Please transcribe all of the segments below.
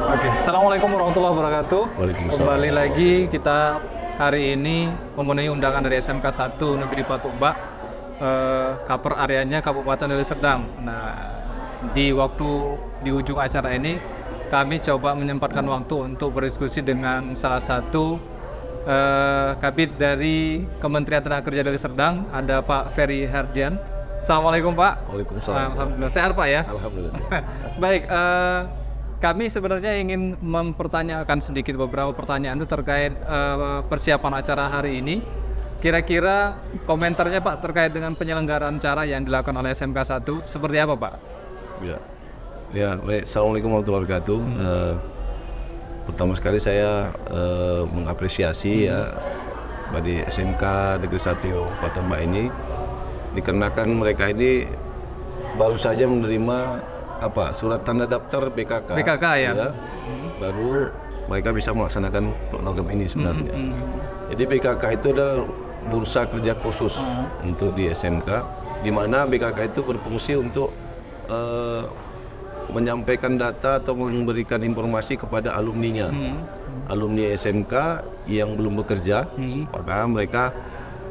Oke, Assalamualaikum warahmatullahi wabarakatuh. Waalaikumsalam. Kembali lagi kita hari ini memenuhi undangan dari SMK 1 Negeri Patumbak, cover areanya Kabupaten Deli Serdang. Nah, di ujung acara ini kami coba menyempatkan waktu untuk berdiskusi dengan salah satu kabid dari Kementerian Tenaga Kerja Deli Serdang, ada Pak Ferry Herdian. Assalamualaikum Pak. Waalaikumsalam. Alhamdulillah, sehat Pak ya? Alhamdulillah. Baik, kami sebenarnya ingin mempertanyakan sedikit beberapa pertanyaan itu terkait persiapan acara hari ini. Kira-kira komentarnya Pak terkait dengan penyelenggaraan acara yang dilakukan oleh SMK 1 seperti apa Pak? Ya, baik. Assalamualaikum warahmatullahi wabarakatuh. Pertama sekali saya mengapresiasi ya bagi SMK Negeri 1 Patumbak ini, dikarenakan mereka ini baru saja menerima surat tanda daftar BKK. BKK ya. Baru mereka bisa melaksanakan program ini sebenarnya. Jadi BKK itu adalah bursa kerja khusus untuk di SMK, di mana BKK itu berfungsi untuk menyampaikan data atau memberikan informasi kepada alumninya. Alumni SMK yang belum bekerja, maka mereka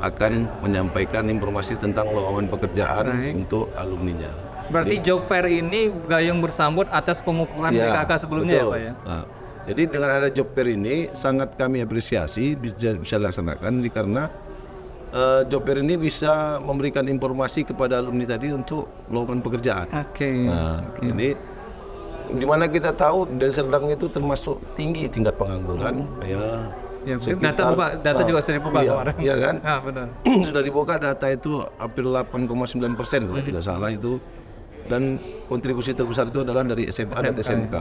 akan menyampaikan informasi tentang lowongan pekerjaan untuk alumninya. Berarti job fair ini gayung bersambut atas pengukuhan BKK sebelumnya. Betul. Ya Pak ya? Nah, jadi dengan ada job fair ini sangat kami apresiasi bisa dilaksanakan karena job fair ini bisa memberikan informasi kepada alumni tadi untuk lowongan pekerjaan. Ini dimana kita tahu Deli Serdang itu termasuk tinggi tingkat pengangguran. Data juga sudah dibuka kemarin. Iya kan? Benar. Sudah dibuka data itu hampir 8,9% kalau tidak salah itu, dan kontribusi terbesar itu adalah dari SMA dan SMK.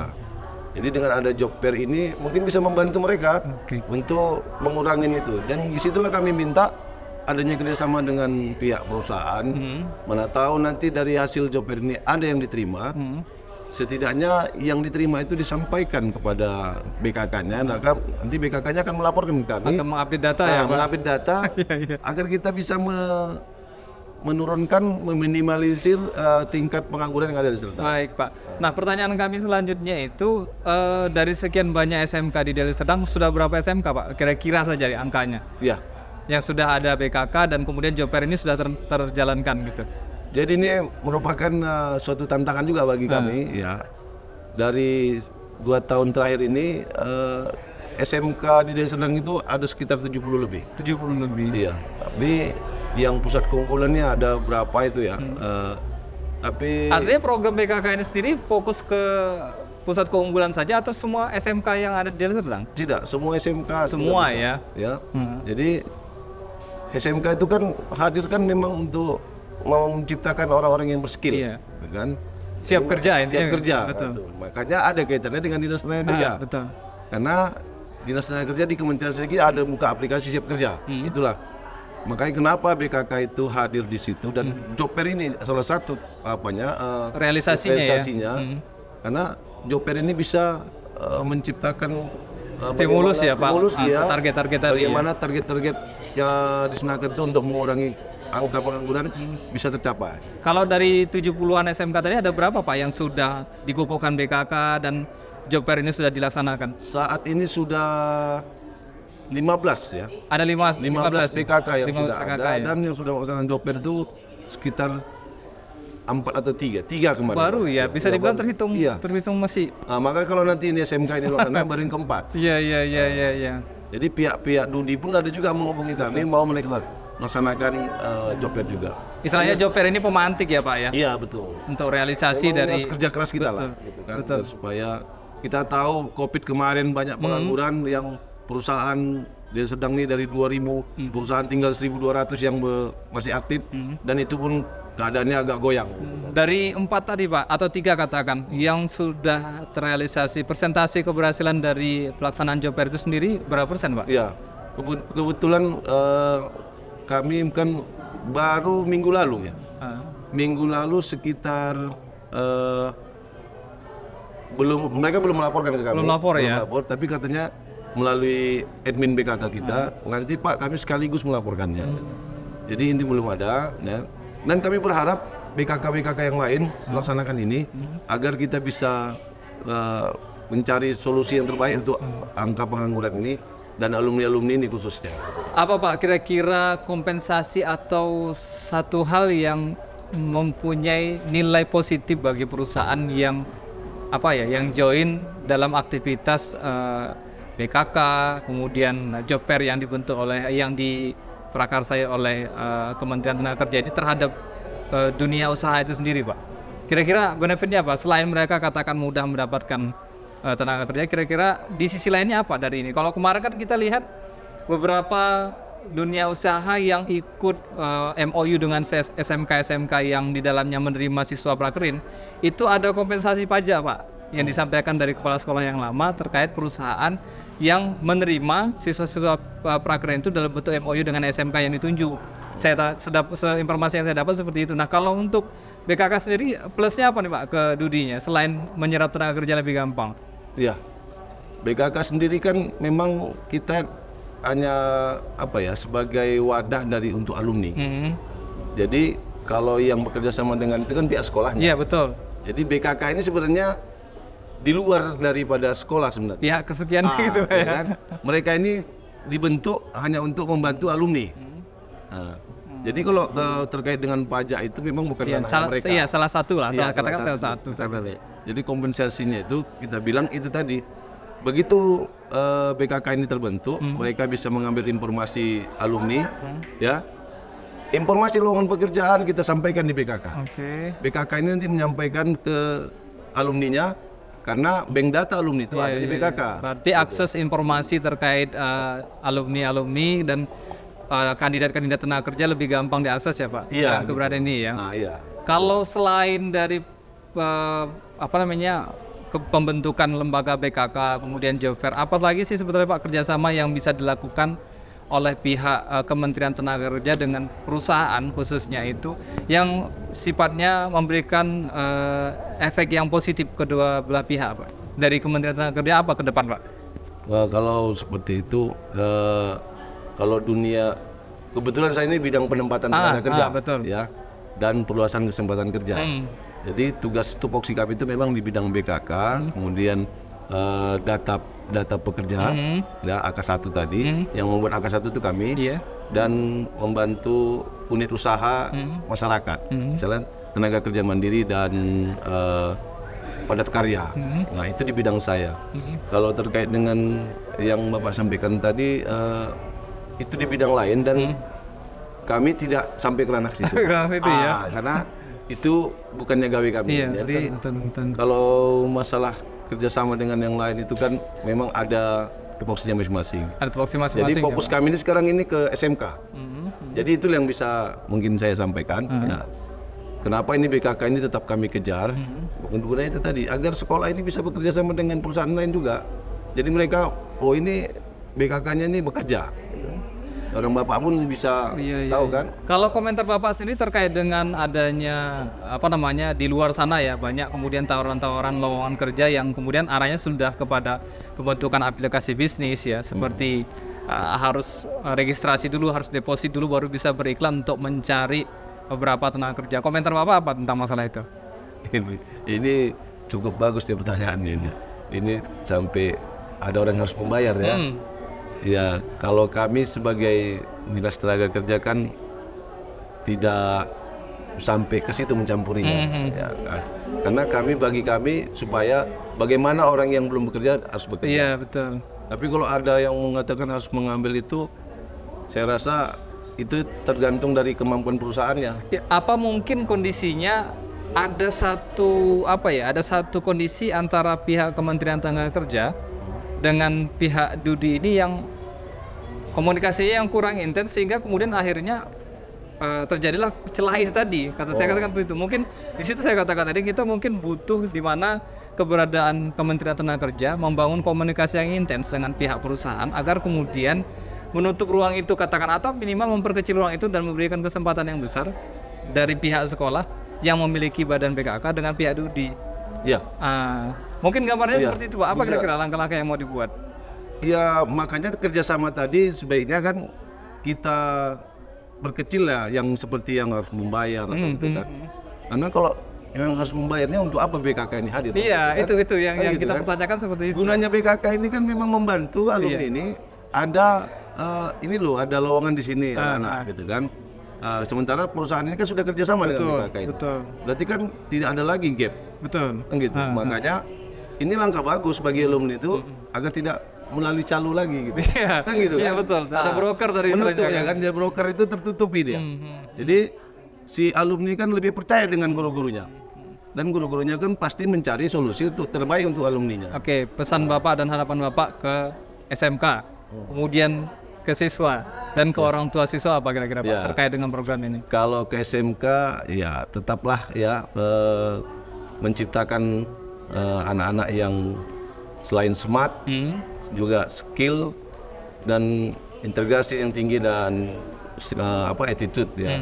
Jadi dengan ada job fair ini mungkin bisa membantu mereka untuk mengurangi itu, dan disitulah kami minta adanya kerjasama dengan pihak perusahaan. Mana tahu nanti dari hasil job fair ini ada yang diterima. Setidaknya yang diterima itu disampaikan kepada BKK-nya, nanti BKK-nya akan melaporkan ke kami. Akan mengupdate data ya Pak? Mengupdate data agar kita bisa menurunkan, meminimalisir tingkat pengangguran yang ada di Serdang. Baik Pak. Nah, pertanyaan kami selanjutnya itu dari sekian banyak SMK di Deli Serdang, sudah berapa SMK Pak? Kira-kira saja angkanya. Ya. Yang sudah ada BKK dan kemudian job fair ini sudah terjalankan gitu. Jadi ini merupakan suatu tantangan juga bagi kami ya. Dari 2 tahun terakhir ini SMK di Deli Serdang itu ada sekitar 70 lebih. 70 lebih. Iya. Tapi yang pusat keunggulannya ada berapa itu ya? Tapi artinya program BKK ini sendiri fokus ke pusat keunggulan saja atau semua SMK yang ada di Deli Serdang? Tidak, semua SMK. Semua ya. Jadi SMK itu kan hadir kan memang untuk menciptakan orang-orang yang berskill, kan? Siap kerja, siap kerja. Betul. Makanya ada kaitannya dengan Dinas Tenaga Kerja. Betul. Karena Dinas Tenaga Kerja di Kementerian Sendiri ada buka aplikasi siap kerja. Itulah. Makanya kenapa BKK itu hadir di situ, dan job fair ini salah satu realisasinya. Karena job fair ini bisa menciptakan stimulus ya Pak. Target-target tadi. Bagaimana target-target yang disenakan itu untuk mengurangi angka pengangguran bisa tercapai. Kalau dari 70-an SMK tadi ada berapa Pak yang sudah dikukuhkan BKK dan job fair ini sudah dilaksanakan? Saat ini sudah 15 ya. Ada 15 BKK yang sudah BKK ada ya? Dan yang sudah melaksanakan job fair itu sekitar 4 atau 3 kemarin. Baru ya, bisa dibilang terhitung masih. Nah, maka kalau nanti ini SMK ini laksanakan baru yang keempat. Iya. Jadi pihak Dudi pun ada juga menghubungi kami mau melaksanakan job fair juga. Istilahnya job fair ini pemantik ya Pak ya? Iya betul. Untuk realisasi dari kerja keras kita lah, gitu kan? Supaya kita tahu COVID kemarin banyak pengangguran yang perusahaan Deli Serdang ini dari 2000 perusahaan tinggal 1.200 yang masih aktif, dan itu pun keadaannya agak goyang. Dari 4 tadi Pak, atau 3 katakan, yang sudah terrealisasi, persentase keberhasilan dari pelaksanaan job fair itu sendiri berapa persen Pak? Iya, kebetulan kami kan baru minggu lalu ya. Minggu lalu sekitar mereka belum melaporkan ke kami. Belum lapor ya? Tapi katanya melalui admin BKK kita, nanti Pak kami sekaligus melaporkannya. Jadi ini belum ada, ya. Dan kami berharap BKK yang lain melaksanakan ini agar kita bisa mencari solusi yang terbaik untuk angka pengangguran ini dan alumni-alumni ini khususnya. Apa Pak kira-kira kompensasi atau satu hal yang mempunyai nilai positif bagi perusahaan yang yang join dalam aktivitas BKK, kemudian job fair yang dibentuk yang diprakarsai oleh Kementerian Tenaga Kerja ini terhadap dunia usaha itu sendiri, Pak? Kira-kira benefitnya apa? Selain mereka katakan mudah mendapatkan tenaga kerja, kira-kira di sisi lainnya apa dari ini? Kalau kemarin kan kita lihat beberapa dunia usaha yang ikut MOU dengan SMK-SMK yang di dalamnya menerima siswa prakerin, itu ada kompensasi pajak, Pak, yang disampaikan dari kepala sekolah yang lama terkait perusahaan yang menerima siswa-siswa prakerin itu dalam bentuk MOU dengan SMK yang ditunjuk. Informasi yang saya dapat seperti itu. Nah, kalau untuk BKK sendiri plusnya apa nih Pak ke Dudinya selain menyerap tenaga kerja lebih gampang? Iya, BKK sendiri kan memang kita hanya sebagai wadah untuk alumni. Jadi kalau yang bekerja sama dengan itu kan pihak sekolahnya. Iya, betul. Jadi BKK ini sebenarnya di luar daripada sekolah sebenarnya. Pihak kesekian gitu ya. Kan? Mereka ini dibentuk hanya untuk membantu alumni. Jadi kalau terkait dengan pajak itu memang bukan ranah mereka. Iya, salah satu lah. Katakan salah satu. Jadi kompensasinya itu kita bilang itu tadi. Begitu BKK ini terbentuk, mereka bisa mengambil informasi alumni, ya. Informasi lowongan pekerjaan kita sampaikan di BKK. BKK ini nanti menyampaikan ke alumninya karena bank data alumni itu ada di BKK. Berarti akses informasi terkait alumni dan kandidat-kandidat tenaga kerja lebih gampang diakses ya Pak? Iya. Keberadaan ini ya. Nah, iya. Kalau selain dari pembentukan lembaga BKK, kemudian job fair, apa lagi sih sebetulnya Pak kerjasama yang bisa dilakukan oleh pihak Kementerian Tenaga Kerja dengan perusahaan khususnya itu yang sifatnya memberikan efek yang positif kedua belah pihak Pak? Dari Kementerian Tenaga Kerja apa ke depan Pak? Kalau seperti itu, kalau dunia kebetulan saya ini bidang penempatan tenaga kerja, betul. Ya, dan perluasan kesempatan kerja. Jadi tugas tupoksi kami itu memang di bidang BKK, kemudian data pekerja, ya AK1 tadi, yang membuat AK1 itu kami, dan membantu unit usaha masyarakat, misalnya tenaga kerja mandiri dan padat karya. Nah itu di bidang saya. Kalau terkait dengan yang Bapak sampaikan tadi, itu di bidang lain dan kami tidak sampai ke ranah situ. Karena itu bukannya gawe kami. Jadi betul. Kalau masalah kerjasama dengan yang lain itu kan memang ada tupoksinya masing-masing. Ada tupoksi masing-masing. Jadi fokus kami ini sekarang ini ke SMK. Jadi itu yang bisa mungkin saya sampaikan. Ya. Kenapa ini BKK ini tetap kami kejar? Kemudian itu tadi agar sekolah ini bisa bekerja sama dengan perusahaan lain juga. Jadi mereka, ini BKK-nya ini bekerja. Orang Bapak pun bisa tahu kan. Kalau komentar Bapak sendiri terkait dengan adanya di luar sana ya banyak kemudian tawaran-tawaran lowongan kerja yang kemudian arahnya sudah kepada pembentukan aplikasi bisnis ya seperti harus registrasi dulu, harus deposit dulu baru bisa beriklan untuk mencari beberapa tenaga kerja. Komentar Bapak apa tentang masalah itu? Ini cukup bagus dia pertanyaannya ini. Ini sampai ada orang yang harus membayar ya. Ya, kalau kami sebagai dinas tenaga kerja kan tidak sampai ke situ mencampurinya. Ya, karena bagi kami supaya bagaimana orang yang belum bekerja harus bekerja. Iya, betul. Tapi kalau ada yang mengatakan harus mengambil itu, saya rasa itu tergantung dari kemampuan perusahaannya. Ya, apa mungkin kondisinya ada satu kondisi antara pihak Kementerian Tenaga Kerja dengan pihak Dudi ini yang komunikasinya yang kurang intens sehingga kemudian akhirnya terjadilah celah itu tadi. Saya katakan begitu. Mungkin di situ saya katakan tadi kita mungkin butuh di mana keberadaan Kementerian Tenaga Kerja membangun komunikasi yang intens dengan pihak perusahaan agar kemudian menutup ruang itu atau minimal memperkecil ruang itu dan memberikan kesempatan yang besar dari pihak sekolah yang memiliki badan PKK dengan pihak Dudi. Iya. Mungkin gambarnya seperti itu Pak. Apa kira-kira langkah-langkah yang mau dibuat? Ya makanya kerjasama tadi sebaiknya kan kita berkecil ya yang seperti yang harus membayar atau gitu kan. Karena kalau yang harus membayarnya untuk apa BKK ini hadir? Iya, Kan? itu yang Kan gitu kita kan? pertanyakan seperti itu. Gunanya BKK ini kan memang membantu alumni Iya. ini ada ini loh, ada lowongan di sini anak-anak gitu kan. Sementara perusahaan ini kan sudah kerjasama Betul, dengan BKK ini. betul. Berarti kan tidak ada lagi gap, Betul. kan gitu. Makanya ini langkah bagus bagi alumni itu agar tidak melalui calo lagi gitu. Iya, Kan gitu iya kan? betul. Ada broker dari menutup istilahnya ya kan, dia broker itu tertutupi dia. Jadi si alumni kan lebih percaya dengan guru-gurunya. Dan guru-gurunya kan pasti mencari solusi untuk terbaik untuk alumninya. Oke, pesan Bapak dan harapan Bapak ke SMK, kemudian ke siswa dan ke orang tua siswa apa kira-kira Pak Ya. terkait dengan program ini? Kalau ke SMK ya tetaplah ya menciptakan anak-anak yang selain smart juga skill dan integrasi yang tinggi dan attitude ya.